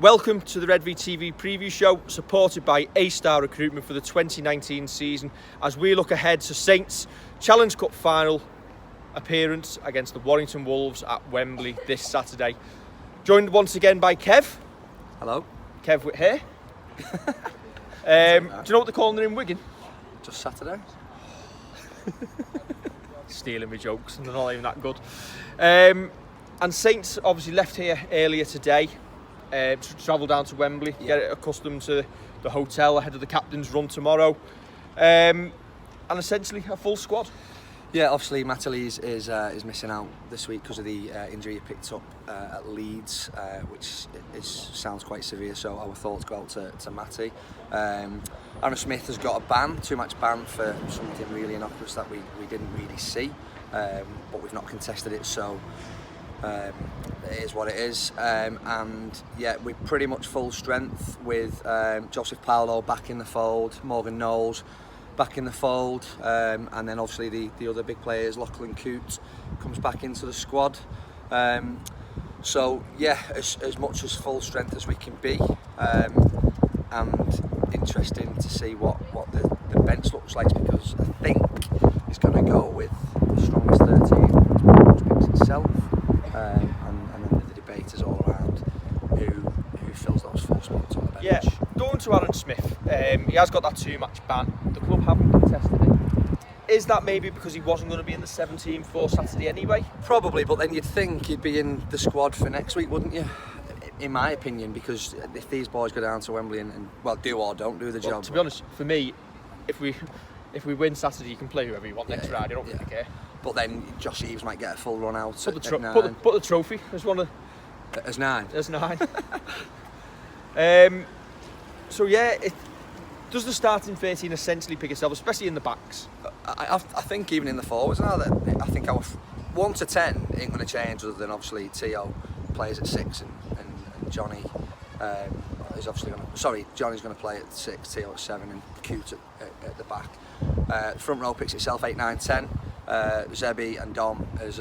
Welcome to the Redvee TV preview show, supported by A-Star Recruitment for the 2019 season, as we look ahead to Saints' Challenge Cup final appearance against the Warrington Wolves at Wembley this Saturday. Joined once again by Kev. Hello. Kev with hair. Do you know what they're calling it in Wigan? Just Saturday. Stealing my jokes, and they're not even that good. And Saints obviously left here earlier today. To travel down to Wembley, get accustomed to the hotel ahead of the captain's run tomorrow, and essentially a full squad. Yeah, obviously Matty is missing out this week because of the injury he picked up at Leeds, which sounds quite severe. So our thoughts go out to Matty. Aaron Smith has got a ban, 2-match ban for something really innocuous that we didn't really see, but we've not contested it. So. It is what it is, and yeah, we're pretty much full strength with Joseph Paolo back in the fold, Morgan Knowles back in the fold, and then obviously the other big players, Lachlan Coote comes back into the squad. So yeah, as much as full strength as we can be, and interesting to see what the bench looks like, because I think it's going to go with the strongest 13, which picks itself. And then the debate is all around who fills those 4 spots on the bench. Yeah, going to Aaron Smith, he has got that 2-match ban. The club haven't contested it. Is that maybe because he wasn't going to be in the 17 for Saturday anyway? Probably, but then you'd think he'd be in the squad for next week, wouldn't you? In my opinion, because if these boys go down to Wembley and well, do or don't do the job. To be honest, for me, if we win Saturday, you can play whoever you want next Friday. I don't really care. But then Josh Eves might get a full run out put at 9. Put the trophy as one of... As 9? As 9. So yeah, does the starting 13 essentially pick itself, especially in the backs? I think even in the forwards now, that I think our 1 to 10 ain't going to change, other than obviously Tio plays at 6 and Johnny is obviously going to... Sorry, Johnny's going to play at 6, Tio at 7 and Coote at the back. Front row picks itself 8, 9, 10. Zebi and Dom as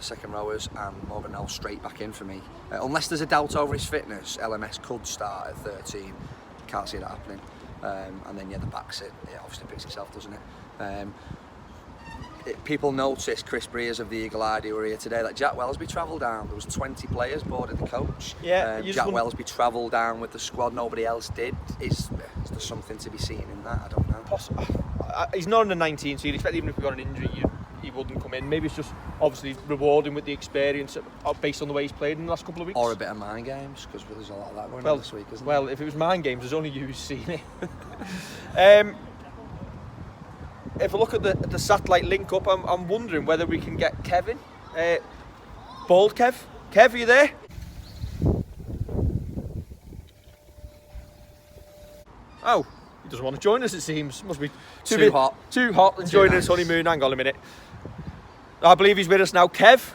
second rowers, and Morgan Knowles straight back in for me. Unless there's a doubt over his fitness, LMS could start at 13. Can't see that happening. And then the backs, it obviously picks itself, doesn't it? People notice Chris Breers of the Eagle Eye who were here today, that Jack Wellesby travelled down. There was 20 players boarded the coach. Yeah, Jack Wellesby travelled down with the squad, nobody else did. Is there something to be seen in that? I don't know. He's not in the 19, so you'd expect even if we got an injury, he wouldn't come in. Maybe it's just obviously rewarding with the experience based on the way he's played in the last couple of weeks. Or a bit of mind games, because there's a lot of that going on this week, isn't there? Well, if it was mind games, there's only you who's seen it. If I look at the satellite link up, I'm wondering whether we can get Kevin. Bald Kev. Kev, are you there? Oh. He doesn't want to join us, it seems. Must be too hot. Too hot and joining his honeymoon. Hang on a minute. I believe he's with us now. Kev,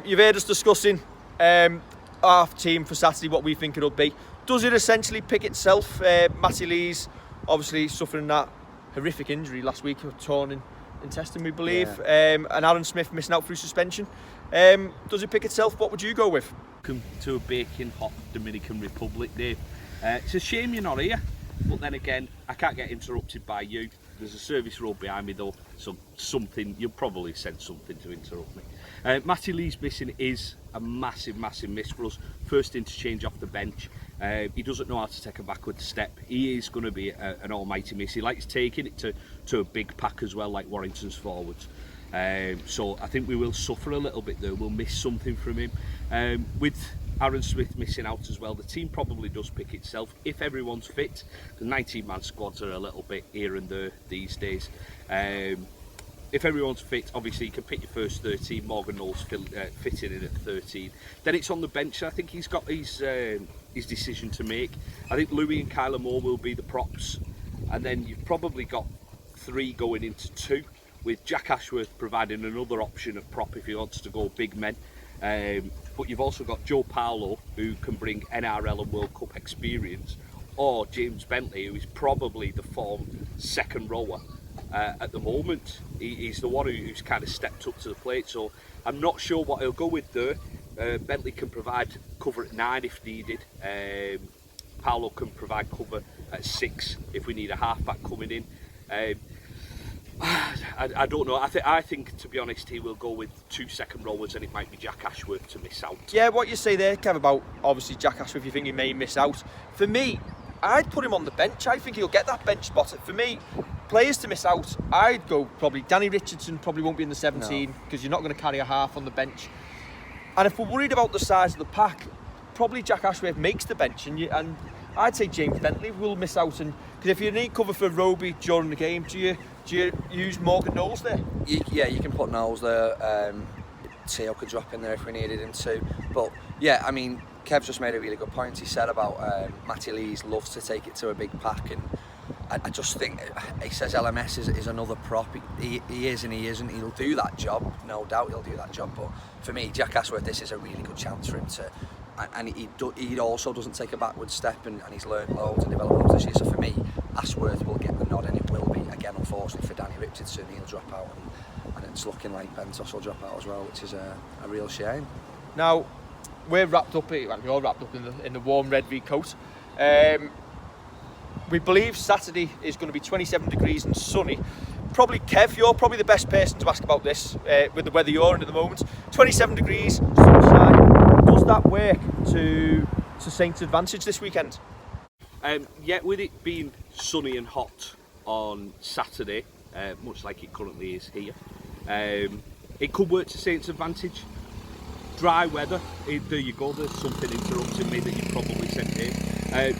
you've heard us discussing our team for Saturday, what we think it'll be. Does it essentially pick itself? Matty Lees obviously suffering that horrific injury last week, a torn intestine, we believe. And Aaron Smith missing out through suspension. Does it pick itself? What would you go with? Welcome to a baking hot Dominican Republic, Dave. It's a shame you're not here. But then again, I can't get interrupted by you. There's a service road behind me though, so you'll probably sense something to interrupt me. Matty Lees missing is a massive miss for us. First interchange off the bench. He doesn't know how to take a backward step. He is going to be an almighty miss. He likes taking it to a big pack as well, like Warrington's forwards. So I think we will suffer a little bit there. We'll miss something from him. With Aaron Smith missing out as well, the team probably does pick itself if everyone's fit. The 19-man squads are a little bit here and there these days. If everyone's fit, obviously you can pick your first 13. Morgan Knowles fitting in at 13. Then it's on the bench. I think he's got his decision to make. I think Louis and Kyler Moore will be the props, and then you've probably got 3 going into 2, with Jack Ashworth providing another option of prop if he wants to go big men. But you've also got Joe Paolo, who can bring NRL and World Cup experience, or James Bentley, who is probably the form second rower at the moment. He's the one who's kind of stepped up to the plate, so I'm not sure what he'll go with there. Bentley can provide cover at 9 if needed. Paolo can provide cover at 6 if we need a halfback coming in. I don't know. I think, to be honest, he will go with 2 second rowers, and it might be Jack Ashworth to miss out. Yeah, what you say there, Kev, about obviously Jack Ashworth, you think he may miss out. For me, I'd put him on the bench. I think he'll get that bench spot. For me, players to miss out, I'd go probably Danny Richardson probably won't be in the 17 because you're not going to carry a half on the bench. And if we're worried about the size of the pack, probably Jack Ashworth makes the bench, and I'd say James Bentley will miss out. And because if you need cover for Roby during the game, do you use Morgan Knowles there? Yeah, you can put Knowles there. Theo could drop in there if we needed him to. But yeah, I mean, Kev's just made a really good point. He said about Matty Lees loves to take it to a big pack, and I just think he says LMS is another prop. He is and he isn't. He'll do that job, no doubt. He'll do that job. But for me, Jack Ashworth, this is a really good chance for him to. And he also doesn't take a backward step, and he's learned loads and developed loads this year. So for me, Ashworth will get the nod, and it will be, again, unfortunately for Danny Richardson, he'll drop out, and it's looking like Bentos will drop out as well, which is a real shame. Now, we're wrapped up, we're all wrapped up in the warm Redvee coat. We believe Saturday is going to be 27 degrees and sunny. Probably, Kev, you're probably the best person to ask about this with the weather you're in at the moment. 27 degrees, sunshine. Does that work to Saints' advantage this weekend? Yeah, with it being sunny and hot on Saturday, much like it currently is here, it could work to Saints' advantage. Dry weather, there you go, there's something interrupting me that you probably said here.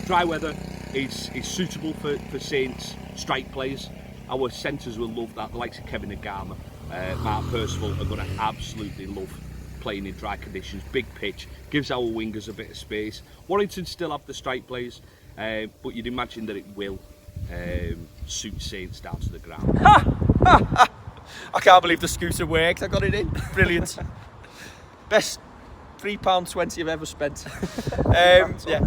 Dry weather is suitable for Saints strike players. Our centres will love that. The likes of Kevin Agama, Mark Percival are going to absolutely love playing in dry conditions. Big pitch, gives our wingers a bit of space. Warrington still have the strike players, but you'd imagine that it will suit Saints down to the ground. I can't believe the scooter worked. I got it in. Brilliant. Best £3.20 I've ever spent. Yeah.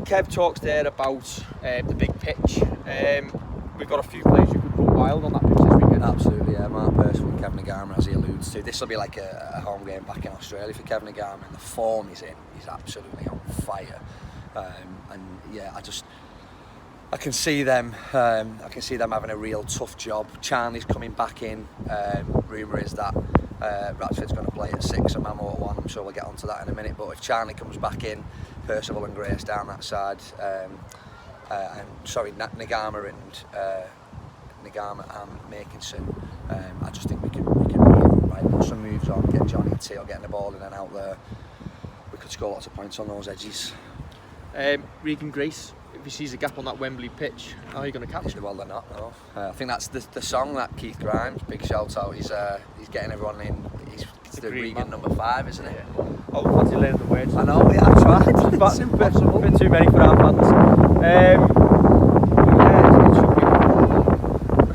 Kev talks there about the big pitch. We've got a few players who could go wild on that pitch this weekend. Absolutely, yeah. Mark Percival and Kevin Agama, as he alludes to. This will be like a home game back in Australia for Kevin Agama, and the form he's in, he's absolutely on fire. And yeah, I can see them having a real tough job. Charnley's coming back in. Rumour is that Ratford's going to play at 6 and Mamo at 1. I'm sure we'll get onto that in a minute. But if Charnley comes back in, Percival and Grace down that side, Nagama and Makinson, I just think we can put some moves on, get Johnny and Theo getting the ball in and out there. We could score lots of points on those edges. Regan Grace, if he sees a gap on that Wembley pitch, how are you going to catch him? Well, they're not, no. I think that's the song that Keith Grimes, big shout out, he's getting everyone in. It's the Regan number 5, isn't it? Yeah. Oh, fancy learning the words. I know, yeah, I've tried. It's impossible. A bit too many for our fans. It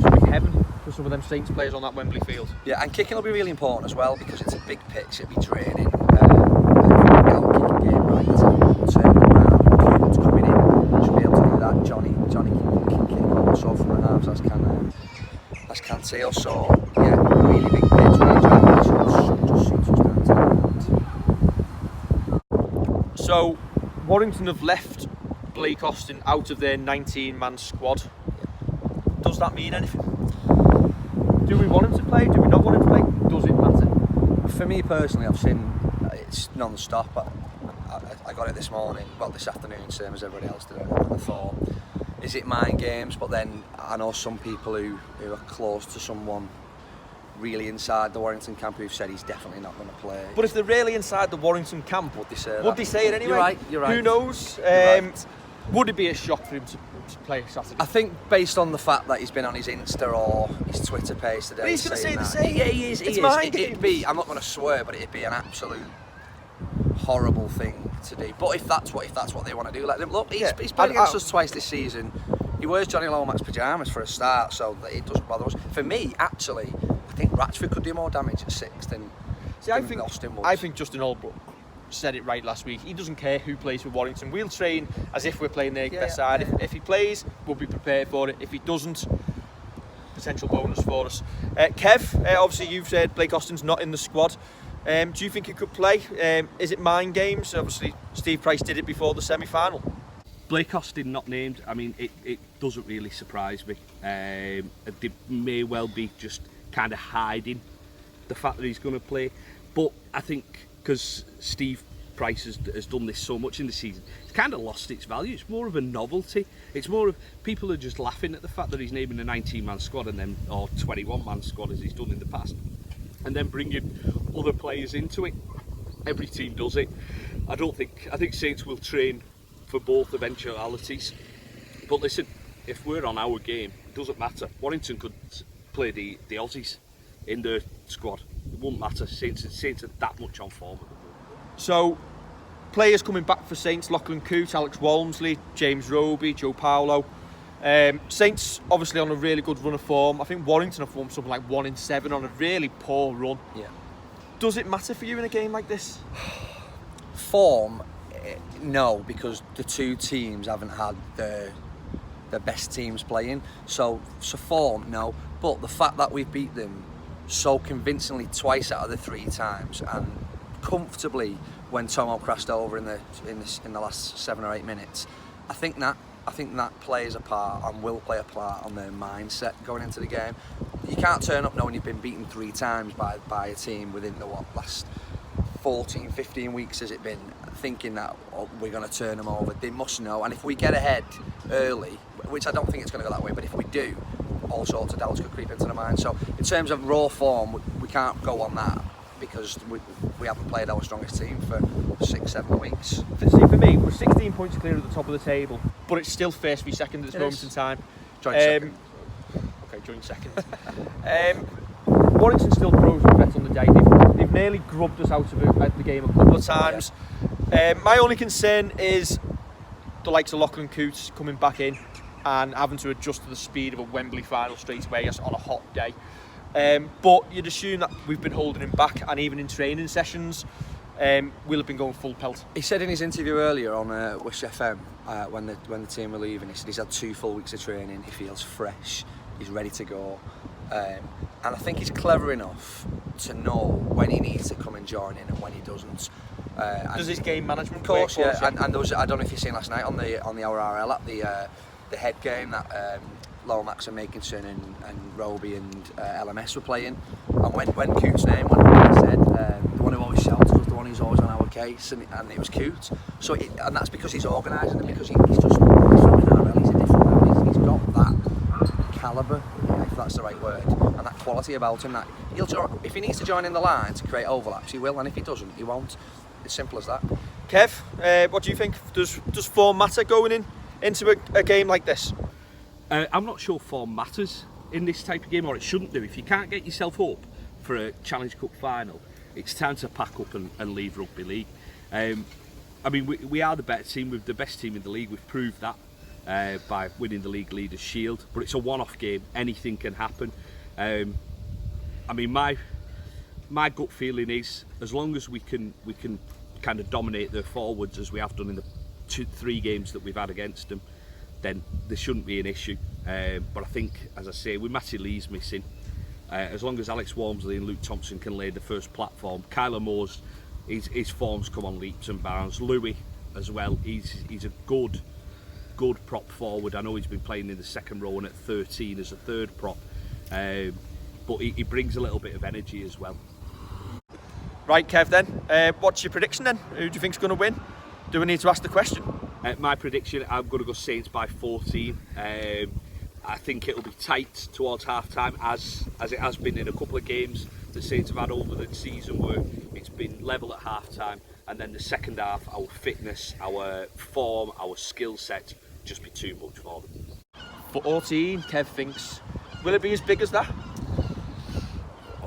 should be heaven for some of them Saints players on that Wembley field. Yeah, and kicking will be really important as well, because it's a big pitch, it'll be draining. Kicking game right, turn around, Cuban's coming in, should be able to do that. Johnny can kick also from the halves, as can Theo. So yeah, really big pitch, really driving, just suits us down to the ground. So Warrington have left Blake Austin out of their 19-man squad. Does that mean anything? Do we want him to play? Do we not want him to play? Does it matter? For me personally, I've seen it's non-stop. I got it this morning, well this afternoon, same as everybody else did. I thought, is it mind games? But then I know some people who are close to someone really inside the Warrington camp who've said he's definitely not going to play. But if they're really inside the Warrington camp, would they say it anyway? You're right. Who knows? Right. Would it be a shock for him to play Saturday? I think based on the fact that he's been on his Insta or his Twitter page today, but he's going to say the that. same. Yeah, he is. It's mind games. It'd be, I'm not going to swear, but it'd be an absolute horrible thing to do. But if that's what they want to do, let them. Look, he's played against us twice this season. He wears Johnny Lomax's pyjamas for a start, so it doesn't bother us. For me, actually, I think Ratchford could do more damage at 6 than Austin would. I think Justin Holbrook said it right last week. He doesn't care who plays for Warrington. We'll train as if we're playing their best side. If he plays, we'll be prepared for it. If he doesn't, potential bonus for us. Kev, obviously you've said Blake Austin's not in the squad. Do you think he could play? Is it mind games? Obviously, Steve Price did it before the semi-final. Blake Austin not named, I mean, it doesn't really surprise me. They may well be just kind of hiding the fact that he's going to play. But I think because Steve Price has done this so much in the season, it's kind of lost its value. It's more of a novelty. It's more of people are just laughing at the fact that he's naming a 19-man squad and then, or 21-man squad as he's done in the past, and then bringing other players into it. Every team does it. I think Saints will train for both eventualities. But listen, if we're on our game, it doesn't matter. Warrington could play the Aussies in their squad. It wouldn't matter. Saints are that much on form. So, players coming back for Saints: Lachlan Coote, Alex Walmsley, James Roby, Joe Paulo. Saints obviously on a really good run of form. I think Warrington have won something like 1 in 7 on a really poor run. Yeah. Does it matter for you in a game like this? Form, no, because the two teams haven't had the best teams playing. So form, no. But the fact that we've beat them so convincingly twice out of the 3 times and comfortably when Tomo crashed over in the last 7 or 8 minutes, I think that plays a part and will play a part on their mindset going into the game. You can't turn up knowing you've been beaten 3 times by a team within the last 14, 15 weeks has it been, thinking that we're going to turn them over. They must know, and if we get ahead early, which I don't think it's going to go that way, but if we do, all sorts of doubts could creep into the mind. So in terms of raw form, we can't go on that because we haven't played our strongest team for 6-7 weeks. See, for me, we're 16 points clear at the top of the table, but it's still first v second at this moment in time. Joint second. Okay, joint second. Warrington still throws a bet on the day. They've nearly grubbed us out of the game a couple of times. My only concern is the likes of Lachlan Coote coming back in and having to adjust to the speed of a Wembley final straight away on a hot day. But you'd assume that we've been holding him back, and even in training sessions, we'll have been going full pelt. He said in his interview earlier on Wish FM when the team were leaving, he said he's had 2 full weeks of training. He feels fresh. He's ready to go. And I think he's clever enough to know when he needs to come and join in and when he doesn't. Does his game management? Of course, yeah. And there was, I don't know if you've seen last night on the Our RL at the head game that Laurel Maxon, Makinson and Roby and LMS were playing. And when Coote's name went up, he said the one who always shouts was the one who's always on our case, and it was Coote. So and that's because he's organising them, because he's from an RL. He's a different level. He's got that calibre, if that's the right word, and that quality about him that if he needs to join in the line to create overlaps, he will, and if he doesn't, he won't. It's simple as that. Kev, what do you think? Does form matter going into a game like this? I'm not sure form matters in this type of game, or it shouldn't do. If you can't get yourself up for a Challenge Cup final, it's time to pack up and leave rugby league. I mean, we are the better team. We're the best team in the league. We've proved that by winning the League Leaders' Shield. But it's a one-off game. Anything can happen. I mean, my gut feeling is, as long as we can kind of dominate their forwards as we have done in the 2-3 games that we've had against them, then there shouldn't be an issue. But I think, as I say, with Matty Lee's missing, as long as Alex Walmsley and Luke Thompson can lay the first platform, Kyler Moore's his form's come on leaps and bounds. Louis as well, he's a good prop forward. I know he's been playing in the second row and at 13 as a third prop, but he brings a little bit of energy as well. Right, Kev, then, what's your prediction then? Who do you think's going to win? Do we need to ask the question? My prediction, I'm going to go Saints by 14. I think it'll be tight towards half-time, as it has been in a couple of games the Saints have had over the season, where it's been level at half-time, and then the second half, our fitness, our form, our skill set just be too much for them. 14, Kev thinks. Will it be as big as that?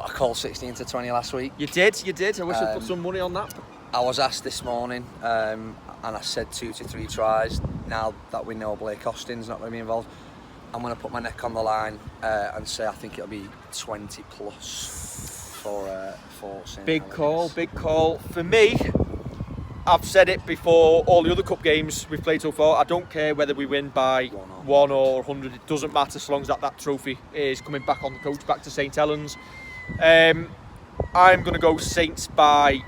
I called 16-20 last week. You did. I wish I'd put some money on that. I was asked this morning, and I said 2 to 3 tries. Now that we know Blake Austin's not going to be involved, I'm going to put my neck on the line and say I think it'll be 20 plus for St. Big Helens. big call. For me, I've said it before all the other cup games we've played so far, I don't care whether we win by 1 or 100, it doesn't matter so long as that trophy is coming back on the coach, back to St. Helens. I'm going to go Saints by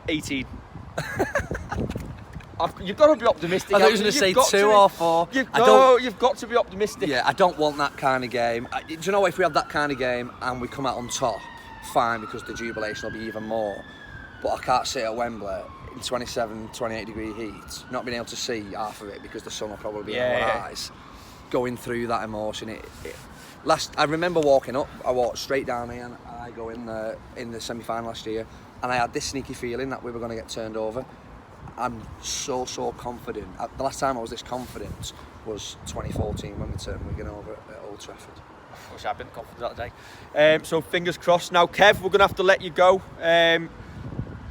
18. You've got to be optimistic. I thought you were going to say 2 or 4. You've got to be optimistic. Yeah, I don't want that kind of game. Do you know what, if we have that kind of game and we come out on top, fine, because the jubilation will be even more. But I can't sit at Wembley in 27, 28 degree heat, not being able to see half of it because the sun will probably be in our eyes, going through that emotion. I remember walking up, I walked straight down here and I go in the semi-final last year, and I had this sneaky feeling that we were going to get turned over. I'm so confident. The last time I was this confident was 2014 when we turned Wigan over at Old Trafford. I wish I'd been confident that day. So fingers crossed. Now, Kev, we're going to have to let you go.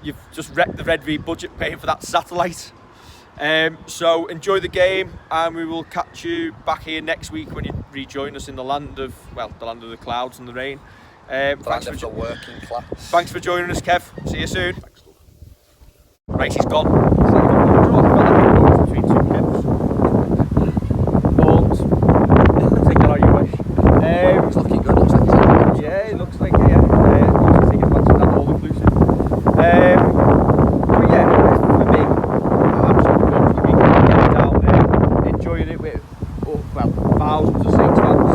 You've just wrecked the Redvee budget paying for that satellite. So enjoy the game, and we will catch you back here next week when you rejoin us in the land of the clouds and the rain. Thanks for the working class. Thanks for joining us, Kev. See you soon. Thanks. Right, he's gone. Between 2 Kevs. But take that how you wish. It's looking good. Looks like yeah, it looks like it. Yeah, looks like it's that all inclusive. But yeah, for me, I'm so confident we can get down there, enjoying it with thousands of Saints fans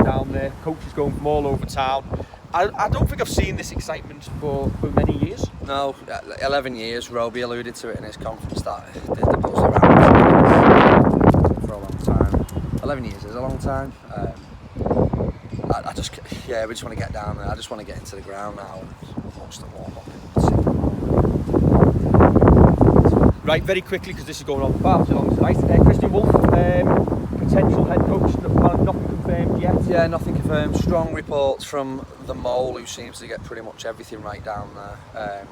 down there. Coaches going from all over town. I don't think I've seen this excitement for many years. No, 11 years. Roby alluded to it in his conference that the buzz around for a long time. 11 years is a long time. We just want to get down there. I just want to get into the ground now and watch the warm up. Right, very quickly, because this is going on far too long tonight. Christian Wolf, potential head coach, nothing confirmed yet. Yeah, nothing confirmed. Strong reports from the Mole, who seems to get pretty much everything right down there.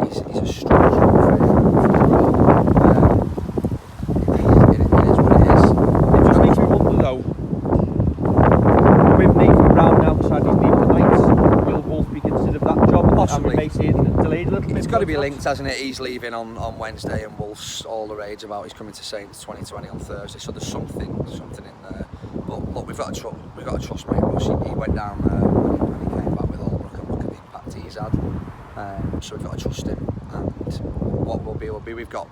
He's a strong it is what it is. It just makes me wonder though, with Nathan Brown now deciding he's leaving tonight, will Wolf be considered that job? Possibly. And we may see it delayed a little bit. It's got to be linked, hasn't it? He's leaving on Wednesday, and Wolf's all the rage about he's coming to Saints 2020 on Thursday. So there's something in there. But look, we've got to trust mate Russ. He went down there and he came back with Albrook, and look at the impact he's had. So we've got to trust him. And what will be. We've got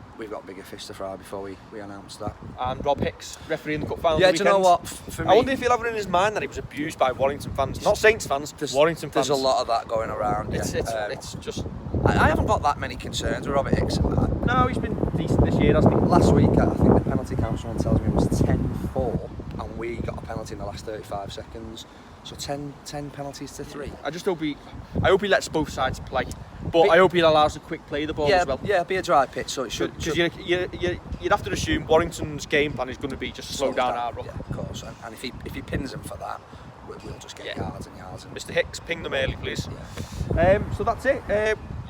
bigger fish to fry before we announce that. And Rob Hicks, referee in the cup final. Yeah, do you know what? For me, I wonder if he'll have it in his mind that he was abused by Warrington fans, not Saints fans, Warrington fans. There's a lot of that going around. It's just. I haven't got that many concerns with Robert Hicks. No, he's been decent this year, hasn't he? Last week, I think the penalty count, someone tells me, was 10-4, and we got a penalty in the last 35 seconds. So 10 penalties to 3. I hope he lets both sides play, but I hope he allows a quick play of the ball as well. Yeah, be a dry pitch, so it should. Because you'd have to assume Warrington's game plan is going to be just slow down our run. Yeah, of course. And if he pins him for that, we'll just get yards and yards. Mr. Hicks, ping them early, please. Yeah. So that's it.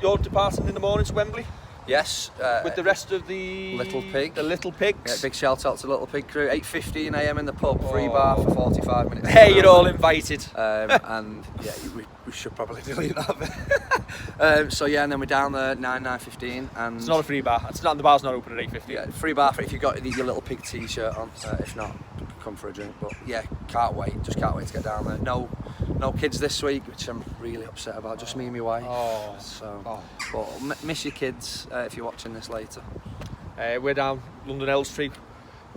You're departing in the morning to Wembley? Yes. With the rest of the Little Pig. The Little Pigs. Yeah, big shout out to Little Pig crew. 8:15 a.m. in the pub, free bar for 45 minutes. Hey, you're all invited. And yeah, we should probably delete that. So yeah, and then we're down there 9:15, and it's not a free bar. The bar's not open at 8:15. Yeah, free bar for if you've got your Little Pig t-shirt on. If not, come for a drink. But yeah, can't wait to get down there. No kids this week, which I'm really upset about. Just me and my wife. But miss your kids if you're watching this later. We're down London Elstree.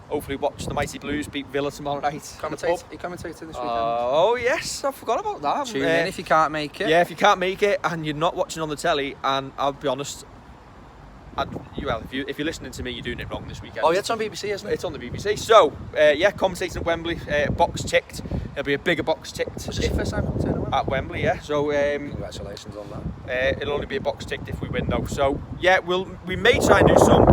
Hopefully watch the Mighty Blues beat Villa tomorrow night. Are you commentating this weekend? Oh yes, I forgot about that. Tune in if you can't make it. Yeah, if you can't make it and you're not watching on the telly, and I'll be honest, if you're listening to me, you're doing it wrong this weekend. Oh yeah, it's on BBC, isn't it? It's on the BBC. So commentating at Wembley, box ticked. There'll be a bigger box ticked. Was this the first time commentating at Wembley? Yeah. So congratulations on that. It'll only be a box ticked if we win though. So yeah, we may try and do some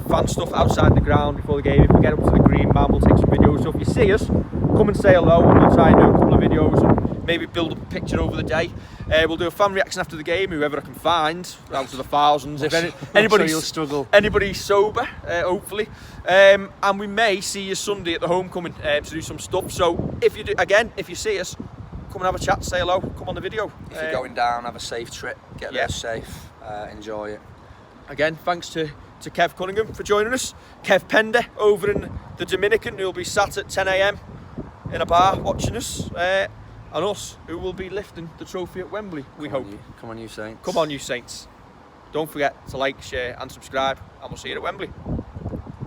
fan stuff outside the ground before the game. If we get up to the Green Man, we'll take some videos. So if you see us, come and say hello, and we'll try and do a couple of videos and maybe build up a picture over the day. We'll do a fan reaction after the game, whoever I can find out of the thousands. If anybody's sober, hopefully. And we may see you Sunday at the homecoming to do some stuff. So if you see us, come and have a chat, say hello, come on the video. If you're going down, have a safe trip, get there safe, enjoy it. Again, thanks to Kev Cunningham for joining us. Kev Pender over in the Dominican, who'll be sat at 10 a.m. in a bar watching us, and us who will be lifting the trophy at Wembley, we hope. Come on, you Saints. Come on, you Saints. Don't forget to like, share and subscribe, and we'll see you at Wembley.